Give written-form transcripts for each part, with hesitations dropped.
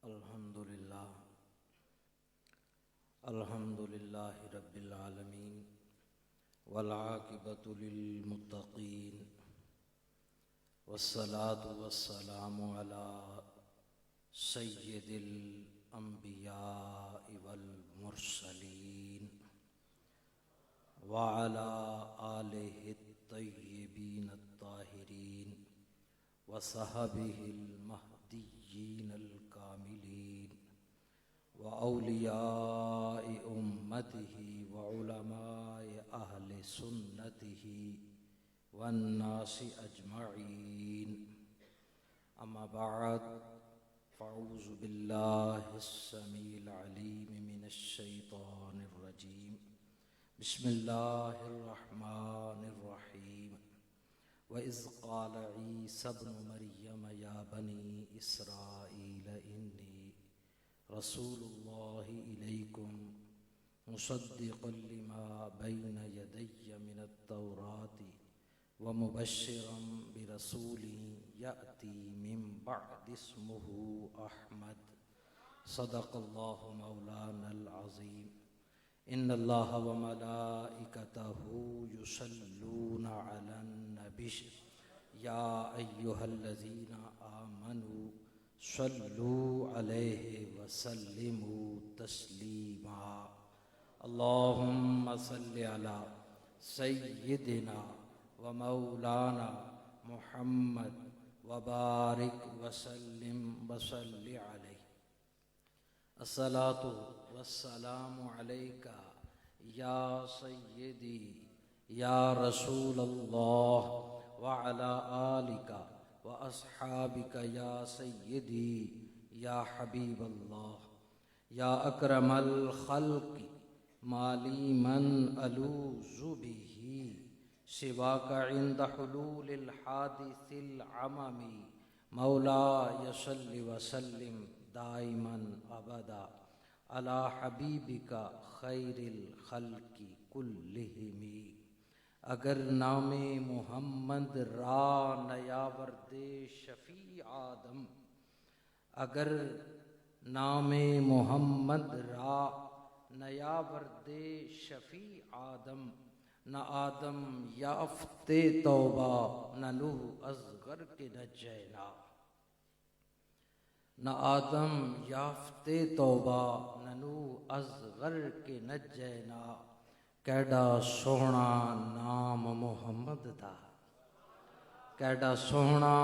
अल्हम्दुलिल्लाह अल्हम्दुलिल्लाहि रब्बिल आलमीन वल आक़िबतु लिल मुत्तक़ीन वस्सलातु वस्सलामु अला सय्यिदिल अंबियाइ वल मुरसलीन व अला आलिहि तय्यिबीन अत्ताहिरीन व सहबिहिल महदिय्यीनल कामिलीन व औलियाए उम्मतिही व उलमाए अहले सुन्नतिही वन्नासि अजमईन। अम्मा बअद फ़अऊज़ु बिल्लाहिस समीइल अलीम मिनश शैतानिर रजीम। बिस्मिल्लाहिर रहमानिर रहीम। व इज़ क़ाल ईसा इब्नु मरियम या बनी इसराईल इन्नी रसूलुल्लाहि इलैकुम मुसद्दिक़न लिमा बैन यदैय मिनत तौराति व मुबश्शिरन बिरसूलिन यअती मिन बअदि इस्मुहु अहमद। सदक़ल्लाहु मौलानल अज़ीम। इन्नल्लाह व मलाइकतहु युसल्लूना अलन नबी या अय्युहल्लज़ीना आमनू सल्लू अलैहि वसल्लिमू तस्लीमा। अल्लाहुम्मा सल्लि अला सय्यिदिना व मौलाना मुहम्मद व बारिक वसल्लिम वसल्लि अलैहि। अस्सलातु वस्सलामु अलैका या सय्यिदी या रसूलल्लाह व अला आलिका व अस्हाबिका या सय्यिदी या हबीबल्लाह या अकरमल खल्क़ि माली मन अलूज़ु बिही सिवाका इंद हुलूलिल हादिसिल अममी मौला यसल्लि वसल्लिम दाइमन अबदा अला हबीबिका खैरिल खल्क़ि कुल्लिहिमी। अगर नामे मोहम्मद रा नयावर्दे शफ़ी आदम, अगर नामे मोहम्मद रा नयावर्दे शफ़ी आदम, न आदम याफ्ते तौबा न नूह असगर के नजैना, न आदम याफ्ते तौबा न नूह असगर के नजैना। कैडा सोहना नाम मुहम्मद दा, कैडा सोहना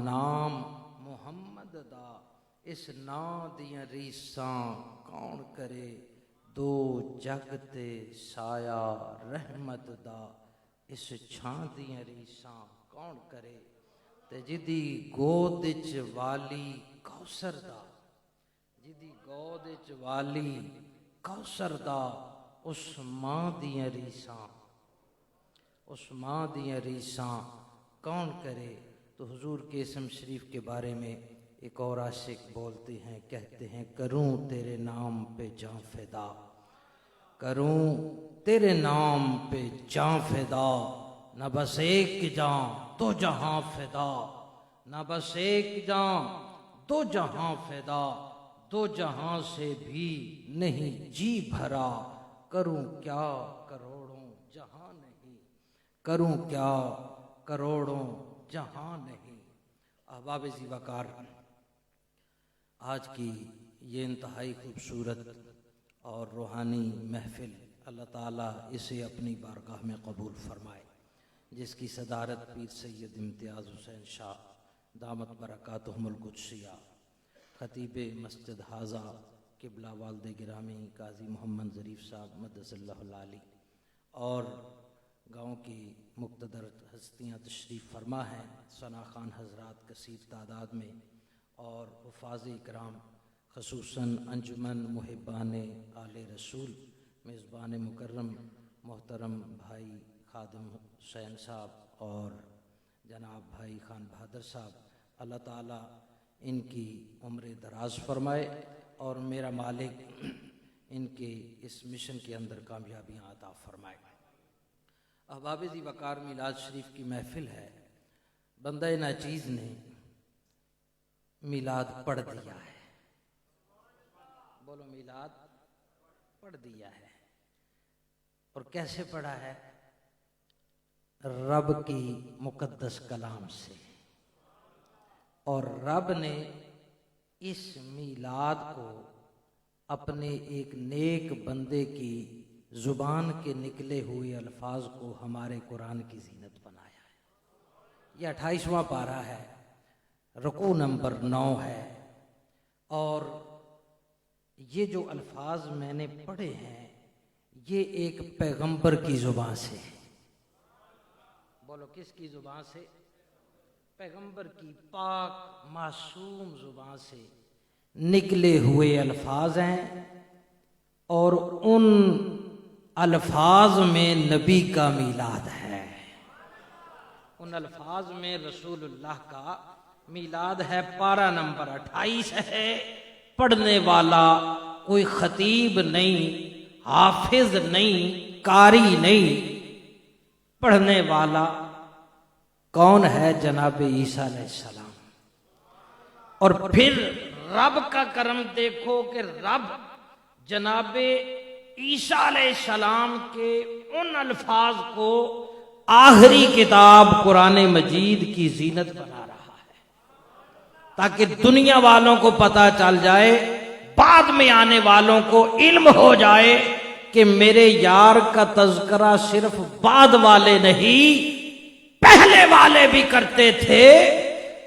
नाम मुहम्मद दा। इस नां दियां रीसां कौन करे, दो जग ते साया रहमत दा। इस छां दियां रीसां कौन करे, ते जिदी गोद च वाली कौसर दा, जिदी गोद च वाली कौसर दा। उस मां दियां रीसां, उस मां दियां रीसां कौन करे। तो हुजूर के इसम शरीफ के बारे में एक और आशिक बोलते हैं, कहते हैं करूं तेरे नाम पे जान फिदा, करूं तेरे नाम पे जान फिदा। न बस एक जान दो जहां फिदा, न बस एक जान दो जहां फिदा। दो जहां से भी नहीं जी भरा, करूं क्या करोड़ों जहां नहीं, करूं क्या करोड़ों जहां नहीं। अहबाब ज़ीवकार, आज की ये इंतहाई खूबसूरत और रूहानी महफिल अल्लाह ताला इसे अपनी बारगाह में कबूल फरमाए, जिसकी सदारत पीर सैयद इम्तियाज़ हुसैन शाह दामत बरकातुहुमुल कुद्सिया, खतीब मस्जिद हाजा किबला वालदे गिरामी काजी मोहम्मद ज़रीफ़ साहब मद्दसल्लहुल आली और गाँव की मुक़्तदर हस्तियाँ तशरीफ़ फरमा हैं। सना खान हज़रात कसीर तादाद में और हुफ़ाज़ इकराम ख़ुसूसन अंजुमन मुहिब्बान आले रसूल मेज़बान मुकर्रम मोहतरम भाई खादिम हुसैन साहब और जनाब भाई खान बहादुर साहब, अल्लाह ताला इनकी उम्र दराज फरमाए और मेरा मालिक इनके इस मिशन के अंदर कामयाबियाँ अता फरमाए। अहबाब ज़ीवकार मिलाद शरीफ की महफिल है। बंदा नाचीज़ ने मिलाद पढ़ दिया है, बोलो मीलाद पढ़ दिया है। और कैसे पढ़ा है? रब की मुकद्दस कलाम से। और रब ने इस मीलाद को अपने एक नेक बंदे की जुबान के निकले हुए अल्फाज को हमारे कुरान की जीनत बनाया है। यह 28वां पारा है, रुकू नंबर 9 है। और ये जो अल्फाज मैंने पढ़े हैं ये एक पैगंबर की जुबान से। बोलो किसकी जुबान से? पैगंबर की पाक मासूम जुबान से निकले हुए अल्फाज हैं। और उन अल्फाज में नबी का मीलाद है, उन अल्फाज में रसूलुल्लाह का मीलाद है। पारा नंबर 28 है। पढ़ने वाला कोई खतीब नहीं, हाफिज नहीं, कारी नहीं। पढ़ने वाला कौन है? जनाब ईसा अलैहिस्सलाम। और फिर रब का करम देखो कि रब जनाब ईसा अलैहिस्सलाम के उन अल्फाज को आखिरी किताब कुरान मजीद की जीनत बना रहा है, ताकि दुनिया वालों को पता चल जाए, बाद में आने वालों को इल्म हो जाए कि मेरे यार का तज़किरा सिर्फ बाद वाले नहीं, पहले वाले भी करते थे।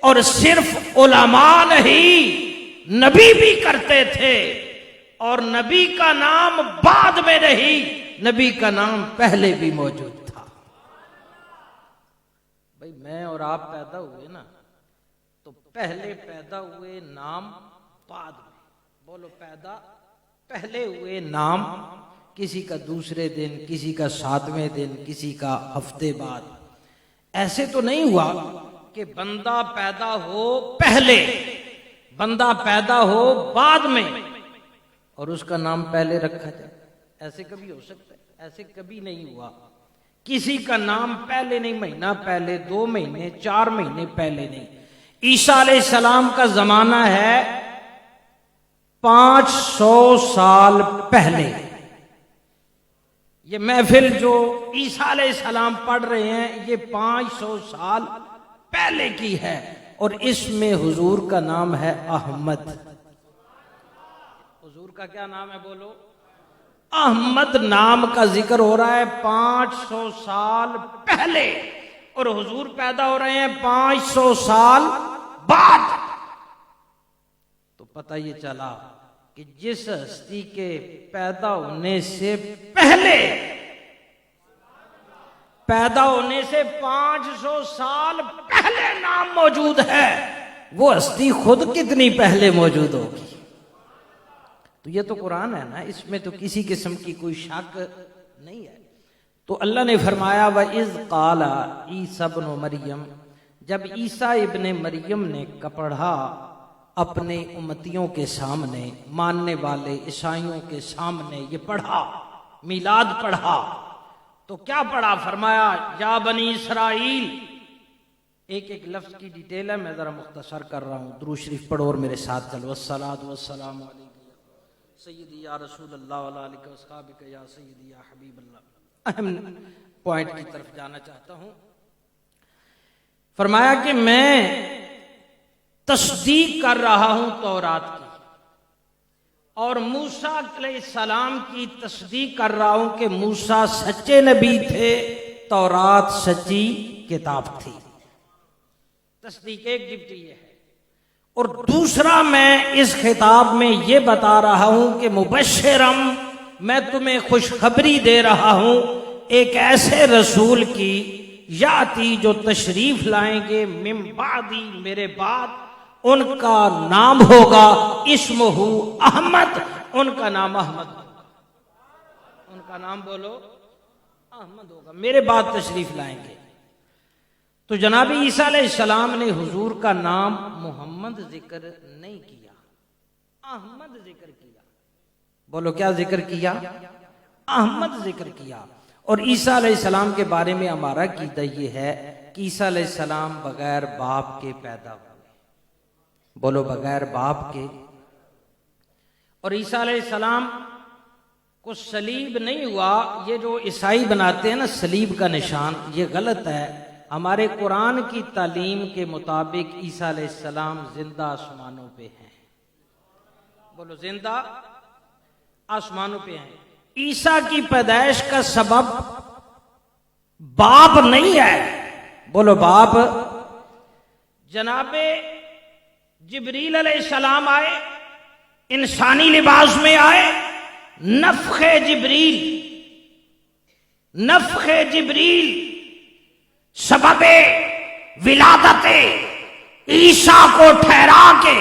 और सिर्फ उलमा नहीं, नबी भी करते थे। और नबी का नाम बाद में नहीं, नबी का नाम पहले भी मौजूद था। भाई मैं और आप पैदा हुए ना, तो पहले पैदा हुए नाम बाद में। बोलो पैदा पहले हुए नाम, किसी का दूसरे दिन, किसी का 7वें दिन, किसी का हफ्ते बाद। ऐसे तो नहीं हुआ कि बंदा पैदा हो पहले, बंदा पैदा हो बाद में और उसका नाम पहले रखा जाए। ऐसे कभी हो सकता है? ऐसे कभी नहीं हुआ। किसी का नाम पहले नहीं, महीना पहले, 2 महीने, 4 महीने पहले नहीं। ईसा अलैहिस्सलाम का जमाना है 500 साल पहले। ये महफिल जो ईसा अलैहिस्सलाम पढ़ रहे हैं ये 500 साल पहले की है। और इसमें हुजूर का नाम है अहमद। हुजूर का क्या नाम है? बोलो। अहमद नाम का जिक्र हो रहा है 500 साल पहले, और हुजूर पैदा हो रहे हैं 500 साल बाद। तो पता ये चला कि जिस हस्ती के पैदा होने से पहले, पैदा होने से 500 साल पहले नाम मौजूद है, वो हस्ती खुद कितनी पहले मौजूद होगी। तो ये तो कुरान है ना, इसमें तो किसी किस्म की कोई शक नहीं है। तो अल्लाह ने फरमाया व इज़ क़ाला ईसा इब्न मरियम, जब ईसा इब्न मरियम ने पढ़ा अपने उम्मतियों के सामने, मानने वाले ईसाइयों के सामने ये पढ़ा, मीलाद पढ़ा, तो क्या पढ़ा? फरमाया या बनी इसराइल। एक एक लफ्ज की डिटेल है, मैं जरा मुख्तसर कर रहा हूँ। दुरूद शरीफ पढ़ो और मेरे साथ चलो। वस्सलातु वस्सलामु अलैका सय्यदी या रसूल अल्लाह व आलिका वस्सहाबिका या सय्यदी या हबीब अल्लाह। अहम पॉइंट की तरफ जाना चाहता हूँ। फरमाया कि मैं तस्दीक कर रहा हूं तौरात की, और मूसा अलैहिस्सलाम की तस्दीक कर रहा हूं कि मूसा सच्चे नबी थे, तौरात सच्ची किताब थी। तस्दीक एक डिप्टी ये है। और दूसरा, मैं इस खिताब में ये बता रहा हूं कि मुबश्शिरम, मैं तुम्हें खुशखबरी दे रहा हूं एक ऐसे रसूल की, याती जो तशरीफ लाएंगे, मिन बादी, मेरे बाद, उनका नाम होगा इस्मुहु अहमद, उनका नाम अहमद होगा। उनका नाम बोलो अहमद होगा, मेरे बाद तशरीफ लाएंगे। तो जनाब ईसा अलैहिस्सलाम ने हुजूर का नाम मोहम्मद जिक्र नहीं किया, अहमद जिक्र किया। बोलो क्या जिक्र किया? अहमद जिक्र किया। और ईसा अलैहिस्सलाम के बारे में हमारा कीदा ये है कि ईसा अलैहिस्सलाम बगैर बाप के पैदा हुए। बोलो बगैर बाप के। और ईसा अलैहिस्सलाम को सलीब नहीं हुआ। ये जो ईसाई बनाते हैं ना सलीब का निशान, ये गलत है। हमारे कुरान की तालीम के मुताबिक ईसा अलैहिस्सलाम जिंदा आसमानों पे हैं। बोलो, जिंदा आसमानों पे हैं। ईसा की पैदाइश का सबब बाप नहीं है। बोलो, बाप। जनाबे जिब्रील अलैहिस्सलाम आए, इंसानी लिबास में आए। नफ़्ख़े जिब्रील सबबे विलादते ईसा को ठहरा के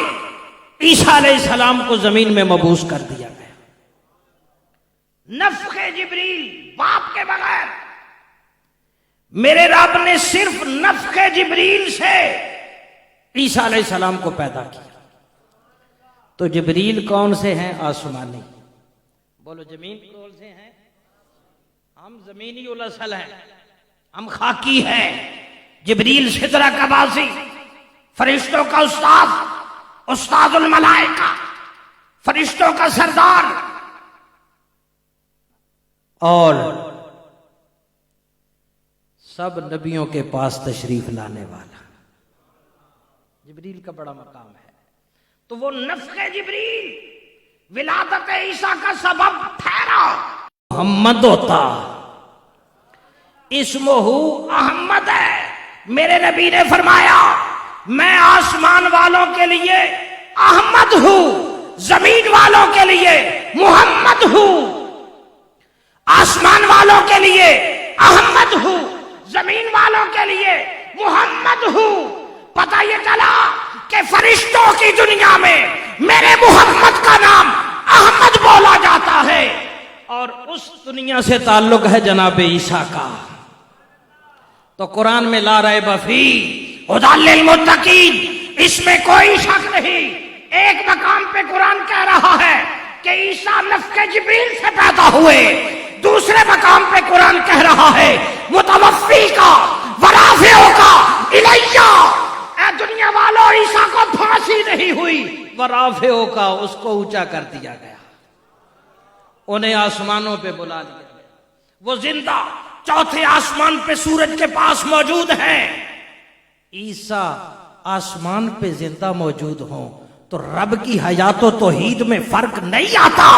ईसा अलैहिस्सलाम को जमीन में मबूस कर दिया गया। नफ़्ख़े जिब्रील, बाप के बगैर। मेरे रब ने सिर्फ नफ़्ख़े जिब्रील से ईसा अलैहिस्सलाम को पैदा किया। तो जिब्रील कौन से हैं? आसमानी। बोलो, जमीन कौन से हैं? हम जमीनी उल असल हैं, हम खाकी हैं। जिब्रील सिदरा का बासी, फरिश्तों का उस्ताद, उस्तादुल मलाइका, फरिश्तों का सरदार और सब नबियों के पास तशरीफ लाने वाला। जिब्रील का बड़ा मकाम है। तो वो नफ़्ख़े जिब्रील विलादत ईसा का सबब ठहरा। मोहम्मद होता, इस्मुहु अहमद है। मेरे नबी ने फरमाया, मैं आसमान वालों के लिए अहमद हूं, जमीन वालों के लिए मोहम्मद हूं। आसमान वालों के लिए अहमद हूं, जमीन वालों के लिए मोहम्मद हूं। पता ये चला कि फरिश्तों की दुनिया में मेरे मोहम्मद का नाम अहमद बोला जाता है, और उस दुनिया से ताल्लुक है जनाबे ईसा का। तो कुरान में ला रहे बफी हुदल लिल मुत्तकीन, इसमें कोई शक नहीं। एक मकाम पे कुरान कह रहा है कि ईसा नफ़्ख़े जिब्रील से पैदा हुए। दूसरे मकाम पे कुरान कह रहा है मुतवफ़्फ़ी का वराफ़िओ का इलैया। ए दुनिया वालों, ईसा को फांसी नहीं हुई, वराफ़िओ का उसको ऊंचा कर दिया गया, उन्हें आसमानों पे बुला लिया गया। वो जिंदा चौथे आसमान पे सूरज के पास मौजूद हैं। ईसा आसमान पे जिंदा मौजूद हो तो रब की हयात व तौहीद में फर्क नहीं आता।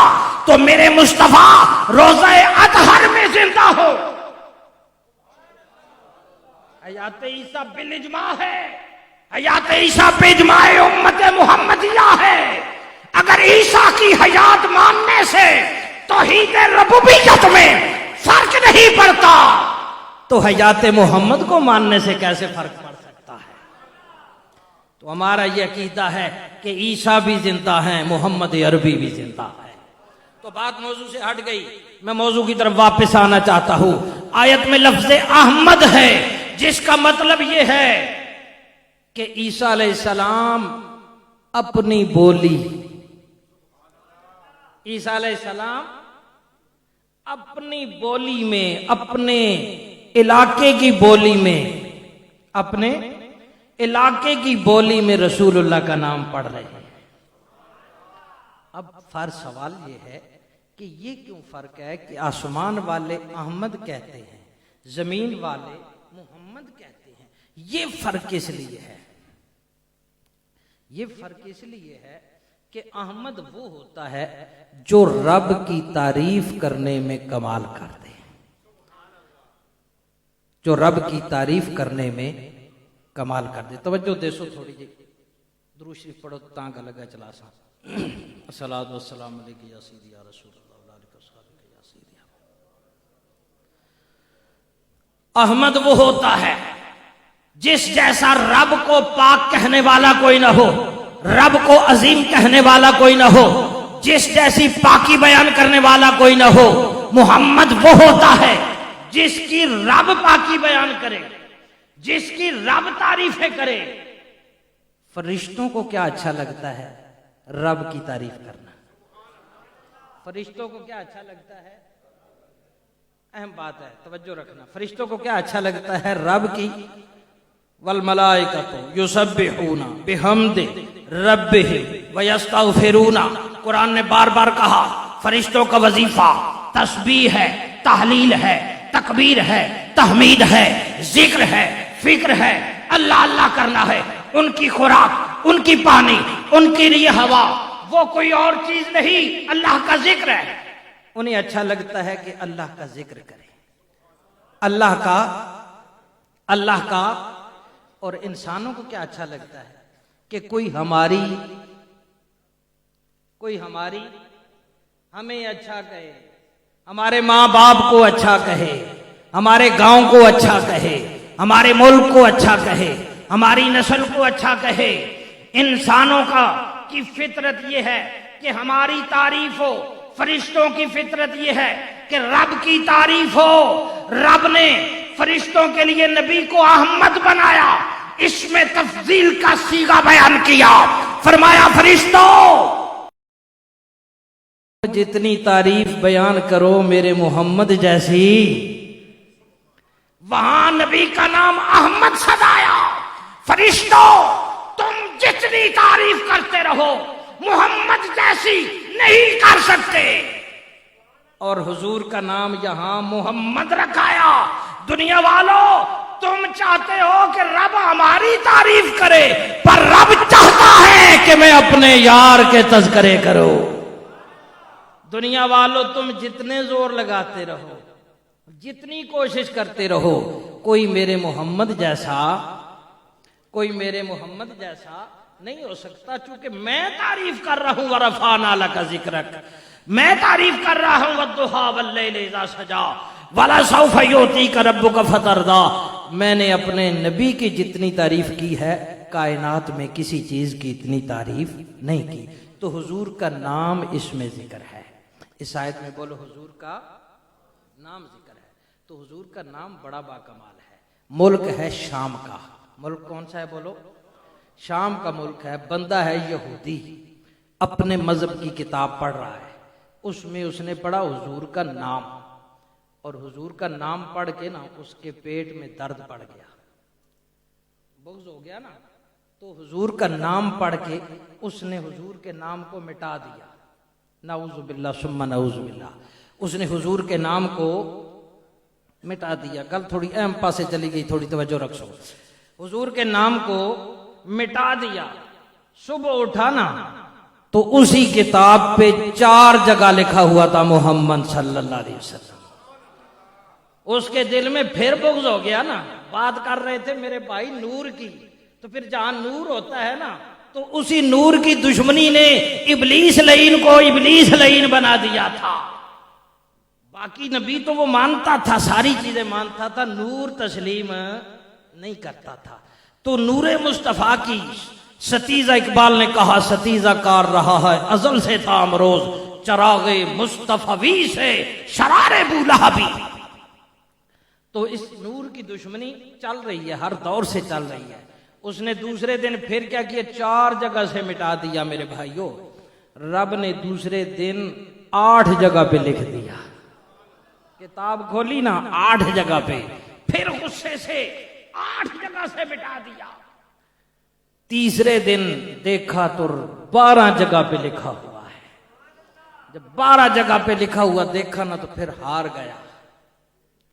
तो मेरे मुस्तफा रोज़े अतहर में जिंदा हो। हयात ईसा बिल इजमा है, हयात ईसा बेजमाए उम्मत मुहम्मदिया है। अगर ईसा की हयात मानने से तौहीद रबूबियत में फर्क नहीं पड़ता, तो हयात मोहम्मद को मानने से कैसे फर्क पड़ सकता है? तो हमारा यह अकीदा है कि ईसा भी जिंदा है, मोहम्मद अरबी भी जिंदा है। तो बात मौजू से हट गई, मैं मौजू की तरफ वापस आना चाहता हूं। आयत में लफ्ज़ अहमद है, जिसका मतलब यह है कि ईसा अलैहिस्सलाम अपनी बोली, ईसा अलैहिस्सलाम अपनी बोली में, अपने इलाके की बोली में, अपने इलाके की बोली में रसूलुल्लाह का नाम पढ़ रहे हैं। अब फर्क सवाल ये है कि ये क्यों फर्क है कि आसमान वाले अहमद कहते हैं, जमीन वाले मोहम्मद कहते हैं? ये फर्क इसलिए है, ये फर्क इसलिए है कि अहमद वो होता है जो रब की तारीफ करने में कमाल कर दे, जो रब की तारीफ करने में कमाल कर दे। तवज्जो देसो थोड़ी जी, दुरूद शरीफ पढ़ो तां का लगा चला सा। अस्सलातु वस्सलामु अलैका या सय्यदी या रसूलल्लाह व अलैका सल्लल्लाहु या सय्यदी। अहमद वो होता है जिस जैसा रब को पाक कहने वाला कोई ना हो, रब को अजीम कहने वाला कोई ना हो, जिस जैसी पाकी बयान करने वाला कोई ना हो। मोहम्मद वो होता है जिसकी रब पाकी बयान करे, जिसकी रब तारीफें करे। फरिश्तों को क्या अच्छा लगता है? रब की तारीफ करना। फरिश्तों को क्या अच्छा लगता है? अहम बात है, तवज्जो रखना। फरिश्तों को क्या अच्छा लगता है? रब की वल मलाइकतु युसब्बिहूना बिहम्दि रब्बिहिम व यस्तगफिरूना कुरान ने बार बार कहा फरिश्तों का वजीफा तस्बीह है, तहलील है, तकबीर है, तहमीद है, जिक्र है, फिक्र है, अल्लाह अल्लाह करना है। उनकी खुराक, उनकी पानी, उनके लिए हवा, वो कोई और चीज नहीं, अल्लाह का जिक्र है। उन्हें अच्छा लगता है कि अल्लाह का जिक्र करें, अल्लाह का। और इंसानों को क्या अच्छा लगता है कि कोई हमारी हमें अच्छा कहे, हमारे माँ बाप को अच्छा कहे, हमारे गांव को अच्छा कहे, हमारे मुल्क को अच्छा कहे, हमारी नस्ल को अच्छा कहे। इंसानों की फितरत यह है कि हमारी तारीफ हो, फरिश्तों की फितरत यह है कि रब की तारीफ हो। रब ने फरिश्तों के लिए नबी को अहमद बनाया, इसमें तफजील का सीगा बयान किया, फरमाया फरिश्तों जितनी तारीफ बयान करो मेरे मोहम्मद जैसी, वहां नबी का नाम अहमद सदाया। फरिश्तों तुम जितनी तारीफ करते रहो मोहम्मद जैसी नहीं कर सकते। और हुजूर का नाम यहां मोहम्मद रखाया। दुनिया वालों तुम चाहते हो कि रब हमारी तारीफ करे, पर रब चाहता है कि मैं अपने यार के तज़किरे करूं। दुनिया वालों तुम जितने जोर लगाते रहो, जितनी कोशिश करते रहो, कोई मेरे मोहम्मद जैसा नहीं हो सकता, क्योंकि मैं तारीफ कर रहा हूं वरफाना लका जिक्रक, मैं तारीफ कर रहा हूं वद्दुहा वल्लैलि इज़ा सजा वला सौफा युतीका रब्बुका फतरदा। मैंने अपने नबी की जितनी तारीफ की है कायनात में किसी चीज की इतनी तारीफ नहीं की। तो हुजूर का नाम इसमें जिक्र है। इस आयत में बोलो हुजूर का नाम जिक्र है। तो हुजूर का नाम बड़ा बाकमाल है। मुल्क है शाम का। मुल्क कौन सा है बोलो? शाम का मुल्क है। बंदा है यहूदी, अपने मजहब की किताब पढ़ रहा है, उसमें उसने पढ़ा हुजूर का नाम, और हुजूर का नाम पढ़ के ना उसके पेट में दर्द पड़ गया, बुग़्ज़ हो गया ना, तो हुजूर का नाम पढ़ के उसने हुजूर के नाम को मिटा दिया। नाऊज़ु बिल्लाह सुम्मा नाऊज़ु बिल्लाह। उसने हुजूर के नाम को मिटा दिया। कल थोड़ी अहम पासे चली गई, थोड़ी तवज्जो रखो। हुजूर के नाम को मिटा दिया। सुबह उठा ना तो उसी किताब पे 4 जगह लिखा हुआ था मोहम्मद सल्लल्लाहु अलैहि वसल्लम। उसके दिल में फिर बुग़्ज़ हो गया ना। बात कर रहे थे मेरे भाई नूर की, तो फिर जहां नूर होता है ना, तो उसी नूर की दुश्मनी ने इब्लीस लईन को इब्लीस लईन बना दिया था। बाकी नबी तो वो मानता था, सारी चीजें मानता था, नूर तस्लीम नहीं करता था। तो नूरे मुस्तफा की सतीजा इकबाल ने कहा, सतीजा कार रहा है अजल से था अमरोज, चरागे मुस्तफवी से शरारे बुलहबी। तो इस नूर की दुश्मनी चल रही है, हर दौर से चल रही है। उसने दूसरे दिन फिर क्या किया? 4 जगह से मिटा दिया। मेरे भाइयों, रब ने दूसरे दिन 8 जगह पे लिख दिया। किताब खोली ना 8 जगह पे, फिर गुस्से से 8 जगह से मिटा दिया। तीसरे दिन देखा तो 12 जगह पे लिखा हुआ है। जब 12 जगह पे लिखा हुआ देखा ना, तो फिर हार गया।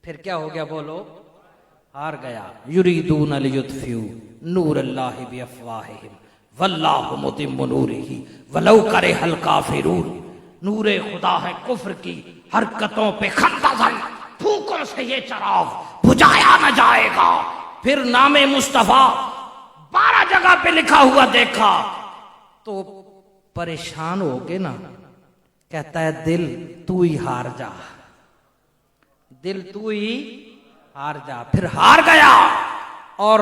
फिर क्या हो गया बोलो? हार गया। युरीदून लियुत्फिऊ नूरल्लाहि बिअफ़वाहिहिम वल्लाहु मुतिम्मु नूरिही वलौ करिहल काफ़िरून। नूरे खुदा है कुफ्र की हरकतों पे खंदज़न, फूकों से ये चराग बुझाया न जाएगा। फिर नामे मुस्तफा 12 जगह पे लिखा हुआ देखा तो परेशान हो गए ना। कहता है दिल तू ही हार जा, दिल तू ही हार जा। फिर हार गया और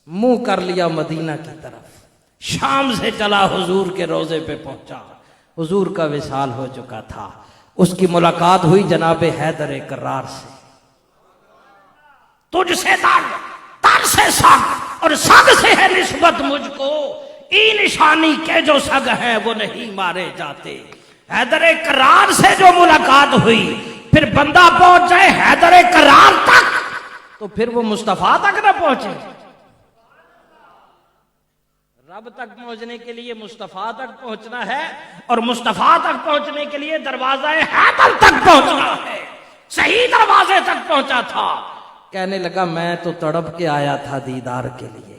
मुंह कर लिया मदीना की तरफ। शाम से चला, हुजूर के रोजे पे पहुंचा। हुजूर का विसाल हो चुका था। उसकी मुलाकात हुई जनाबे हैदर करार से। तुझसे दर से सग और सग से है निस्बत मुझको, ई निशानी के जो सग है वो नहीं मारे जाते। हैदर करार से जो मुलाकात हुई, फिर बंदा पहुंच जाए हैदर करार तक, तो फिर वो मुस्तफा तक ना पहुंचे। रब तक पहुंचने के लिए मुस्तफा तक पहुंचना है और मुस्तफा तक पहुंचने के लिए दरवाजा हैदर तक पहुंचना है। सही दरवाजे तक पहुंचा था। कहने लगा मैं तो तड़प के आया था दीदार के लिए,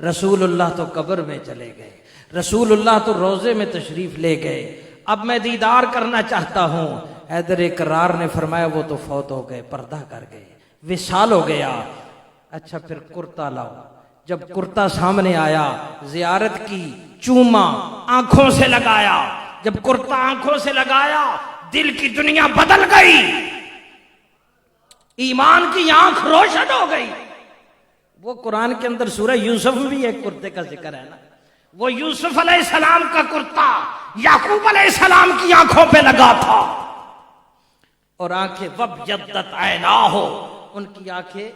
रसूलुल्लाह तो कब्र में चले गए, रसूलुल्लाह तो रोजे में तशरीफ ले गए, अब मैं दीदार करना चाहता हूं। हैदर इकरार ने फरमाया वो तो फौत हो गए, पर्दा कर गए, विशाल हो गया। अच्छा फिर कुर्ता लाओ। जब कुर्ता सामने आया, जियारत की, चूमा, आंखों से लगाया। जब कुर्ता आंखों से लगाया, दिल की दुनिया बदल गई, ईमान की आंख रोशन हो गई। वो कुरान के अंदर सूरह यूसुफ में भी एक कुर्ते का जिक्र है ना, वो यूसुफ अलैहिस्सलाम का कुर्ता याकूब अलैहिस्सलाम की आंखों पे लगा था। और आंखें वब्यद्दत ऐनाहु, उनकी आंखें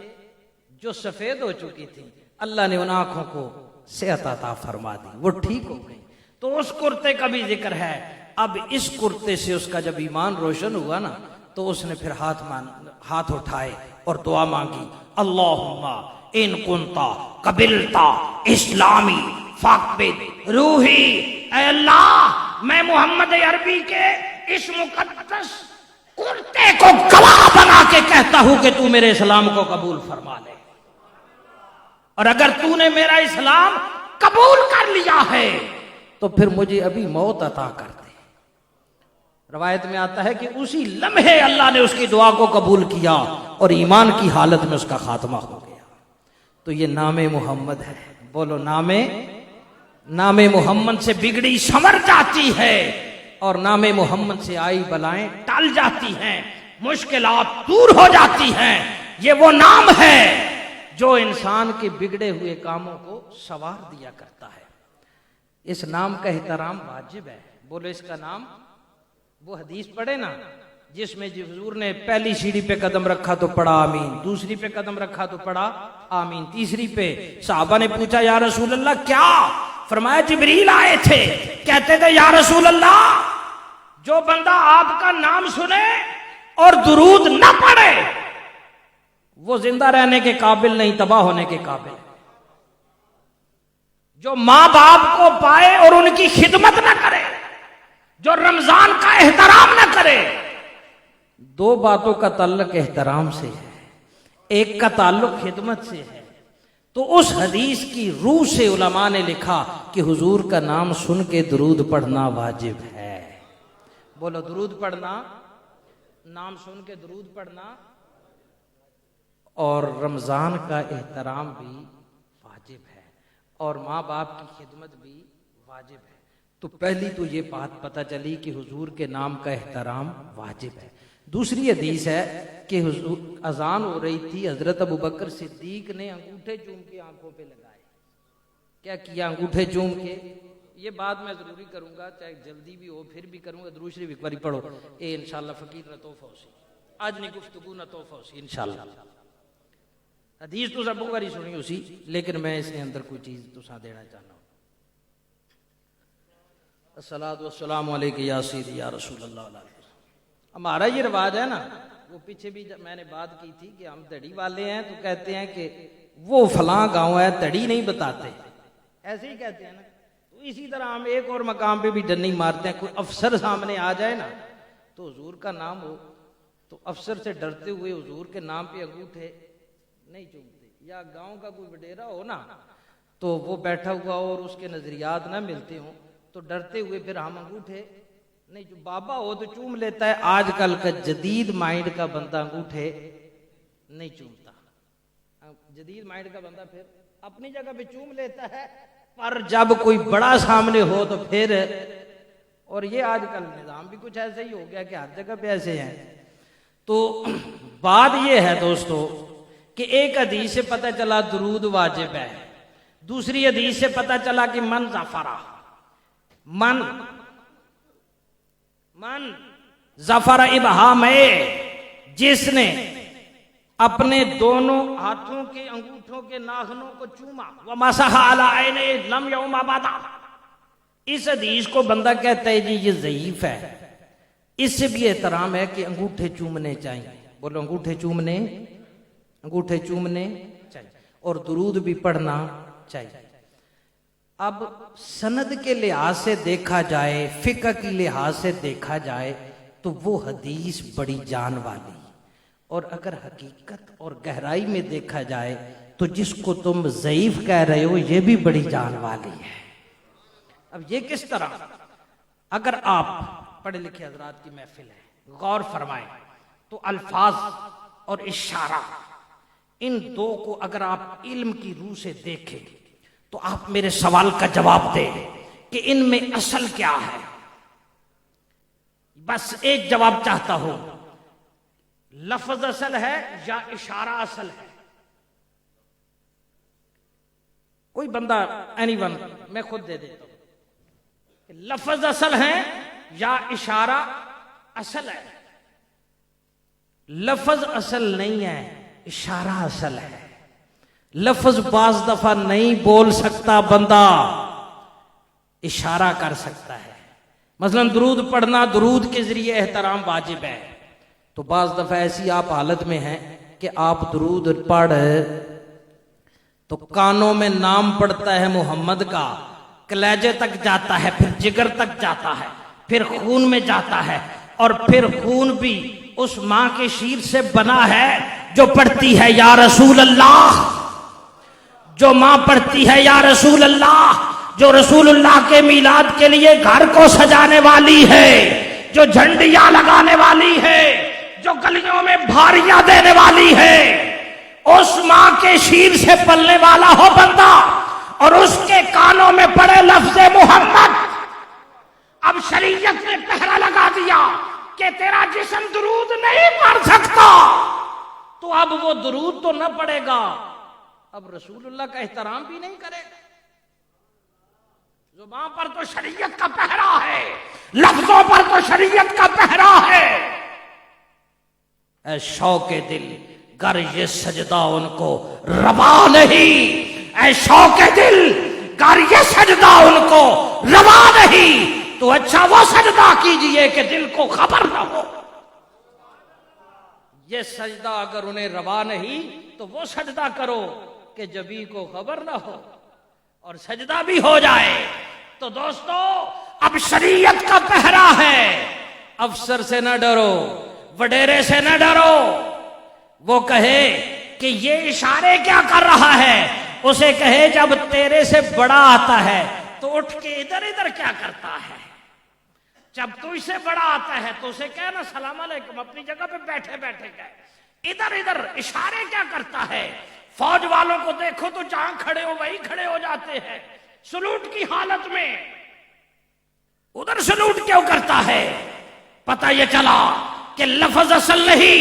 जो सफेद हो चुकी थी, अल्लाह ने उन आंखों को सेहत अता फरमा दी, वो ठीक हो गई। तो उस कुर्ते का भी जिक्र है। अब इस कुर्ते से उसका जब ईमान रोशन हुआ ना, तो उसने फिर हाथ उठाए और दुआ मांगी, अल्लाहुम्मा इन कुंता कबिलता इस्लामी फाकबिद रूही। ऐ अल्लाह, मैं मोहम्मद अरबी के इस मुकद्दस कुर्ते को गवाह बना के कहता हूं कि तू मेरे इस्लाम को कबूल फरमा ले, और अगर तूने मेरा इस्लाम कबूल कर लिया है तो फिर मुझे अभी मौत अता कर दे। रवायत में आता है कि उसी लम्हे अल्लाह ने उसकी दुआ को कबूल किया और ईमान की हालत में उसका खात्मा हो गया। तो ये नामे मोहम्मद है। बोलो नामे मोहम्मद से बिगड़ी संवर जाती है और नामे मोहम्मद से आई बलाएं टल जाती हैं, मुश्किलात दूर हो जाती हैं। ये वो नाम है जो इंसान के बिगड़े हुए कामों को सवार दिया करता है। इस नाम का एहतराम वाजिब है। बोलो इसका नाम। वो हदीस पढ़े ना जिसमें हुजूर ने पहली सीढ़ी पे कदम रखा तो पढ़ा आमीन, दूसरी पे कदम रखा तो पढ़ा आमीन, तीसरी पे सहाबा ने पूछा या रसूल अल्लाह क्या? फरमाया जिब्रील आए थे, कहते थे या रसूल अल्लाह, जो बंदा आपका नाम सुने और दुरूद न पढ़े वो जिंदा रहने के काबिल नहीं, तबाह होने के काबिल। जो मां बाप को पाए और उनकी खिदमत न करे, जो रमजान का एहतराम न करे। दो बातों का ताल्लुक एहतराम से है, एक का ताल्लुक खिदमत से है। तो उस हदीस की रूह से उलमा ने लिखा कि हुजूर का नाम सुन के दुरूद पढ़ना वाजिब है। बोलो दुरूद पढ़ना, नाम सुन के दुरूद पढ़ना और रमजान का एहतराम भी वाजिब है और माँ बाप की खिदमत भी वाजिब है। तो पहली तो ये बात पता चली कि हुजूर के नाम का एहतराम वाजिब है। दूसरी हदीस है कि हुजूर अजान हो रही थी, हजरत अबू बकर सिद्दीक ने अंगूठे चूम के आंखों पे लगाए। क्या किया? अंगूठे चूम के। ये बात मैं जरूरी करूंगा, चाहे जल्दी भी हो फिर भी करूंगा। दूसरी भी बारी पढ़ो ए इंशाल्लाह फकीर न तोहफा होसी, आज नहीं गुफ्तगू न तोहफा होसी इंशाल्लाह। हदीस तो सब बारी सुनी उसी, लेकिन मैं इसके अंदर कोई चीज तुसा देना चाहना हूं। अस्सलातु वस्सलामु अलैका या सय्यदी या रसूलल्लाह। हमारा ये रिवाज है ना, वो पीछे भी मैंने बात की थी कि हम तड़ी वाले हैं तो कहते हैं कि वो फलां गांव है, तड़ी नहीं बताते, ऐसे ही कहते हैं ना। तो इसी तरह हम एक और मकाम पे भी डन्नी मारते हैं। कोई अफसर सामने आ जाए ना तो हुजूर का नाम हो तो अफसर से डरते हुए हुजूर के नाम पे अंगूठे नहीं चूमते। या गांव का कोई वडेरा हो ना तो वो बैठा हुआ और उसके नजरियात ना मिलते हो तो डरते हुए फिर हम अंगूठे नहीं। जो बाबा हो तो चूम लेता है, आजकल का जदीद माइंड का बंदा अंगूठे नहीं चूमता। जदीद माइंड का बंदा फिर अपनी जगह पे चूम लेता है, पर जब कोई बड़ा सामने हो तो फिर। और ये आजकल निजाम भी कुछ ऐसे ही हो गया कि हर जगह पे ऐसे हैं। तो बात ये है दोस्तों कि एक हदीस से पता चला दुरूद वाजिब है, दूसरी हदीस से पता चला कि मन ज़फ़रा, मन ज़फ़रा इब्हामे, जिसने अपने दोनों हाथों के अंगूठों के नाखूनों को चूमा, व मसह अला ऐने लम यौम अबदा। इस हदीस को बंदा कहता है जी ये ज़ईफ है। इससे भी एहतराम है कि अंगूठे चूमने चाहिए। बोलो अंगूठे चूमने चाहिए, और दुरूद भी पढ़ना चाहिए। अब सनद के लिहाज से देखा जाए, फिक्र के लिहाज से देखा जाए तो वो हदीस बड़ी जान वाली, और अगर हकीकत और गहराई में देखा जाए तो जिसको तुम ज़ईफ कह रहे हो ये भी बड़ी जान वाली है। अब ये किस तरह? अगर आप पढ़े लिखे हजरात की महफिल है, गौर फरमाएं तो अल्फाज और इशारा, इन दो को अगर आप इल्म की रूह से देखें तो आप मेरे सवाल का जवाब दें कि इनमें असल क्या है। बस एक जवाब चाहता हूं, लफ्ज असल है या इशारा असल है? कोई बंदा, एनीवन, मैं खुद दे देता हूं, लफ्ज असल है या इशारा असल है? लफ्ज असल नहीं है, इशारा असल है। लफ्ज बाज दफा नहीं बोल सकता बंदा, इशारा कर सकता है। मसलन दुरूद पढ़ना, दुरूद के जरिए एहतराम वाजिब है, तो बाज दफा ऐसी आप हालत में हैं कि आप दुरूद पढ़ तो कानों में नाम पड़ता है मोहम्मद का, कलेजे तक जाता है, फिर जिगर तक जाता है, फिर खून में जाता है, और फिर खून भी उस मां के शीर से बना है जो पढ़ती है या रसूल अल्लाह, जो मां पढ़ती है या रसूल अल्लाह, जो रसूलुल्लाह के मीलाद के लिए घर को सजाने वाली है, जो झंडियां लगाने वाली है, जो गलियों में भारियां देने वाली है, उस मां के शीर से पलने वाला हो बंदा और उसके कानों में पड़े लफ्ज़ मोहम्मद। अब शरीयत ने पहरा लगा दिया कि तेरा जिस्म दुरूद नहीं पढ़ सकता, तो अब वो दुरूद तो न पढ़ेगा, अब रसूलुल्लाह का एहतराम भी नहीं करेगा। जुबान पर तो शरीयत का पहरा है, लफ्जों पर तो शरीयत का पहरा है। ऐ शौके दिल गर ये सजदा उनको रवा नहीं, ऐ शौके दिल गर ये सजदा उनको रवा नहीं, तो अच्छा वो सजदा कीजिए कि दिल को खबर ना हो। ये सजदा अगर उन्हें रवा नहीं तो वो सजदा करो कि जबी को खबर ना हो, और सजदा भी हो जाए। तो दोस्तों, अब शरीयत का पहरा है, अफसर से न डरो, वडेरे से न डरो। वो कहे कि ये इशारे क्या कर रहा है, उसे कहे जब तेरे से बड़ा आता है तो उठ के इधर इधर क्या करता है। जब तुझसे बड़ा आता है तो उसे कहना सलाम अलैकुम, अपनी जगह पे बैठे बैठे कहे, इधर इधर इशारे क्या करता है। फौज वालों को देखो तो जहां खड़े हो वहीं खड़े हो जाते हैं, सलूट की हालत में, उधर सलूट क्यों करता है। पता ये चला कि लफ्ज असल नहीं,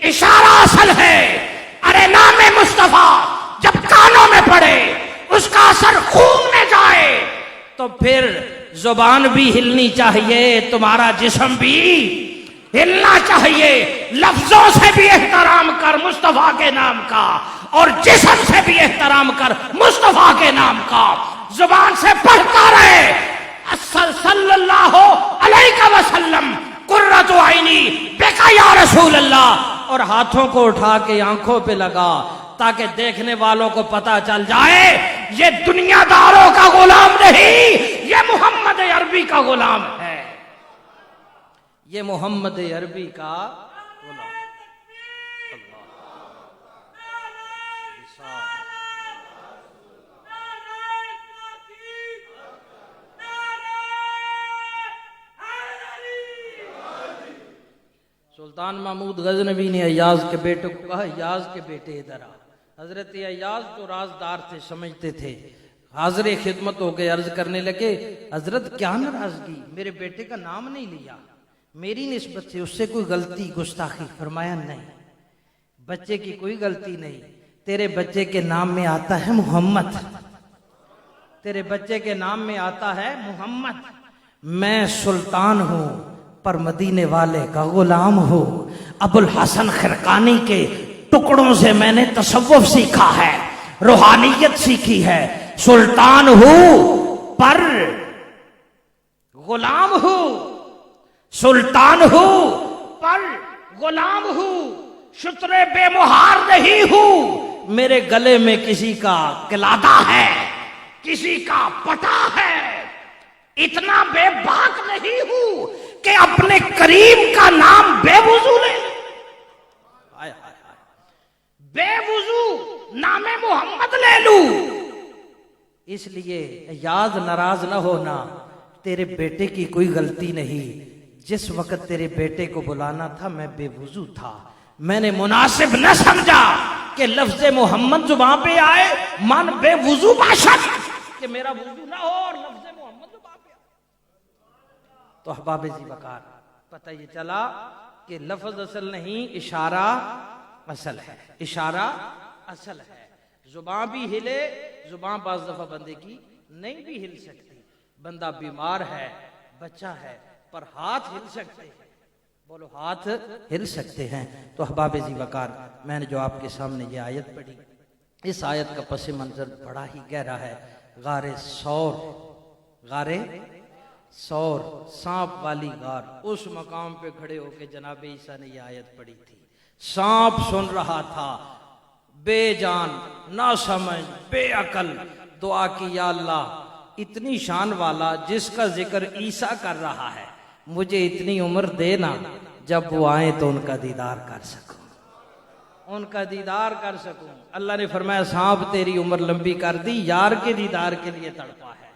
इशारा असल है। अरे नामे मुस्तफा जब कानों में पड़े, उसका असर खून में जाए, तो फिर जुबान भी हिलनी चाहिए, तुम्हारा जिस्म भी हिलना चाहिए। लफ्जों से भी एहतराम कर मुस्तफा के नाम का, और जिस्म से भी एहतराम कर मुस्तफा के नाम का। जुबान से पढ़ता रहे सल्लल्लाहु अलैहि वसल्लम कुर्रतु आइनी बिका या रसूल अल्लाह, और हाथों को उठा के आंखों पे लगा ताकि देखने वालों को पता चल जाए ये दुनियादारों का गुलाम नहीं, ये मोहम्मद अरबी का गुलाम है, ये मोहम्मद अरबी का गुलाम। सुल्तान महमूद गजनवी ने अय्याज के बेटे को कहा, अय्याज के बेटे इधर आ। हजरत अय्याज जो राजदार थे, समझते थे, हाजिर खिदमत हो गए, अर्ज करने लगे, हजरत क्या नाराजगी, मेरे बेटे का नाम नहीं लिया, मेरी निस्बत से उससे कोई गलती गुस्ताखी। फरमाया नहीं, बच्चे की कोई गलती नहीं, तेरे बच्चे के नाम में आता है मोहम्मद, तेरे बच्चे के नाम में आता है मोहम्मद। मैं सुल्तान हूं पर मदीने वाले का गुलाम हूं। अबुल हसन खिरकानी के टुकड़ों से मैंने तसव्वुफ सीखा है, रूहानियत सीखी है। सुल्तान हूं पर गुलाम हूं, सुल्तान हूं पर गुलाम हूं, शुतरे बेमुहार नहीं हूं। मेरे गले में किसी का किलादा है किसी का पता है, इतना बेबाक नहीं हूं कि अपने करीम का नाम बेवुजू ले लूं। बेवुजू नामे मोहम्मद ले लूं। इसलिए याद नाराज न होना, तेरे बेटे की कोई गलती नहीं। जिस वक्त तेरे बेटे को बुलाना था मैं बेवुजू था, मैंने मुनासिब न समझा कि लफ्ज़ मोहम्मद जुबान पे आए, मन बेवुजू बाशक कि मेरा वुजू ना हो और लफ्ज़ मोहम्मद जुबान पे आए। तो अहबाब जी वकार पता ये चला कि लफ्ज असल नहीं, इशारा असल है। इशारा असल है। जुबान भी हिले, जुबान बाज दफा बंदे की नहीं भी हिल सकती। बंदा बीमार है, बच्चा है, पर हाथ हिल सकते हैं। बोलो हाथ हिल सकते हैं। तो अहबाब जी वकार मैंने जो आपके सामने ये आयत पढ़ी, इस आयत का पस मंजर बड़ा ही गहरा है। गारे सौर, गारे सौर, सांप वाली गार, उस मकाम पे खड़े होके जनाब ईसा ने ये आयत पढ़ी थी। सांप सुन रहा था, बेजान, ना समझ, बेअकल दुआ की, या अल्लाह इतनी शान वाला जिसका जिक्र ईसा कर रहा है, मुझे इतनी उम्र देना जब वो आए तो उनका दीदार कर सकूं, उनका दीदार कर सकूं। अल्लाह ने फरमाया सांप तेरी उम्र लंबी कर दी, यार के दीदार के लिए तड़पा है,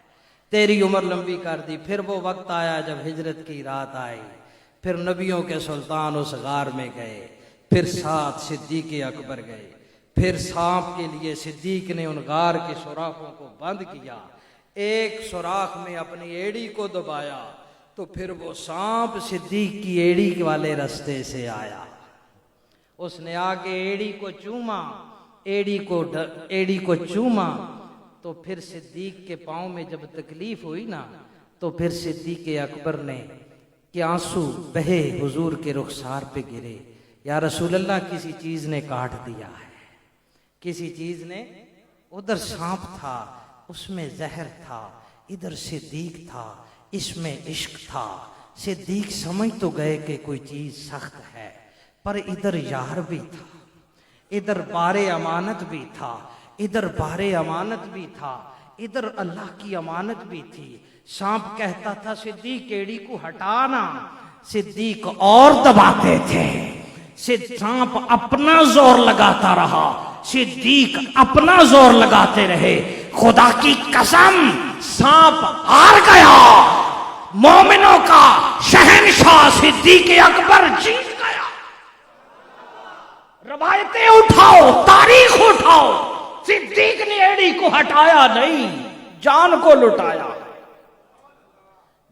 तेरी उम्र लंबी कर दी। फिर वो वक्त आया जब हिजरत की रात आई, फिर नबियों के सुल्तान उस गार में गए, फिर साथ सिद्दीक अकबर गए, फिर सांप के लिए सिद्दीक ने उन गार के सुराखों को बंद किया, एक सुराख में अपनी एड़ी को दबाया, तो फिर वो सांप सिद्दीक की एड़ी वाले रास्ते से आया। उसने आके एड़ी को चूमा, एड़ी को चूमा, तो फिर सिद्दीक के पाँव में जब तकलीफ हुई ना, तो फिर सिद्दीक अकबर ने कि आंसू बहे हुजूर के रुखसार पे गिरे, या रसूल अल्लाह किसी चीज ने काट दिया है, किसी चीज ने, उधर सांप था उसमें जहर था, इधर सिद्दीक था इसमें इश्क था। सिद्दीक समझ तो गए कि कोई चीज सख्त है, पर इधर यार भी था, इधर बारे अमानत भी था, इधर बारे अमानत भी था, इधर अल्लाह की अमानत भी थी। सांप कहता था सिद्दीक एड़ी को हटाना, सिद्दीक और दबाते थे। सांप अपना जोर लगाता रहा, सिद्दीक अपना जोर लगाते रहे। खुदा की कसम सांप हार गया, मोमिनों का शहंशाह सिद्दीक अकबर जीत गया। रवायतें उठाओ, तारीख उठाओ, सिद्दीक ने एड़ी को हटाया नहीं, जान को लुटाया,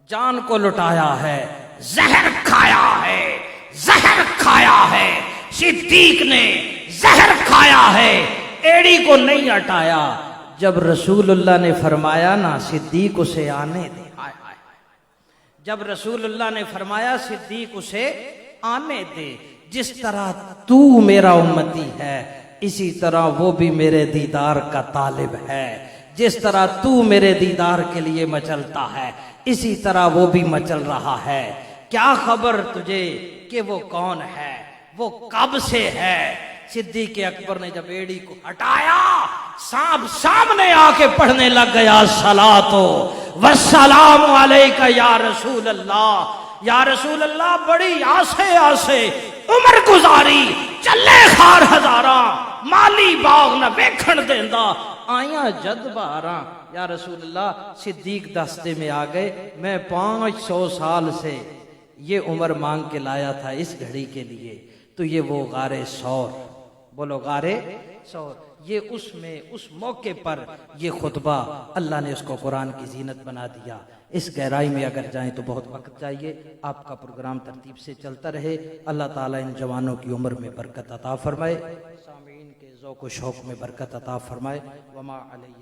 जान को लुटाया है, जहर खाया है, जहर खाया है। सिद्दीक ने जहर खाया है, एड़ी को नहीं हटाया। जब रसूलुल्लाह ने फरमाया ना सिद्दीक उसे आने दे, जब रसूलुल्लाह ने फरमाया सिद्दीक उसे आने दे, जिस तरह तू मेरा उम्मती है इसी तरह वो भी मेरे दीदार का तालिब है, जिस तरह तू मेरे दीदार के लिए मचलता है इसी तरह वो भी मचल रहा है। क्या खबर तुझे कि वो कौन है, वो कब से है। सिद्दीक अकबर ने जब एड़ी को हटाया, सांप सामने आके पढ़ने लग गया, सलातो वस्सलाम अलैका या रसूल अल्लाह। या रसूल अल्लाह बड़ी आसे आसे उम्र गुजारी, चले खार हजारा, माली बाग न वेखण देंदा, आया जद बारा। या रसूल अल्लाह सिद्दीक दस्ते में आ गए, मैं 500 साल से ये उम्र मांग के लाया था इस घड़ी के लिए। तो ये वो गारे सौर, बोलो गारे सौर, ये उसमें उस मौके पर ये खुतबा अल्लाह ने उसको कुरान की जीनत बना दिया। इस गहराई में अगर जाएं तो बहुत वक्त चाहिए। आपका प्रोग्राम तरतीब से चलता रहे। अल्लाह ताला इन जवानों की उम्र में बरकत अता फरमाए, सामीन के ज़ौक़ व शौक़ में बरकत अता फरमाए। वमा अलैहि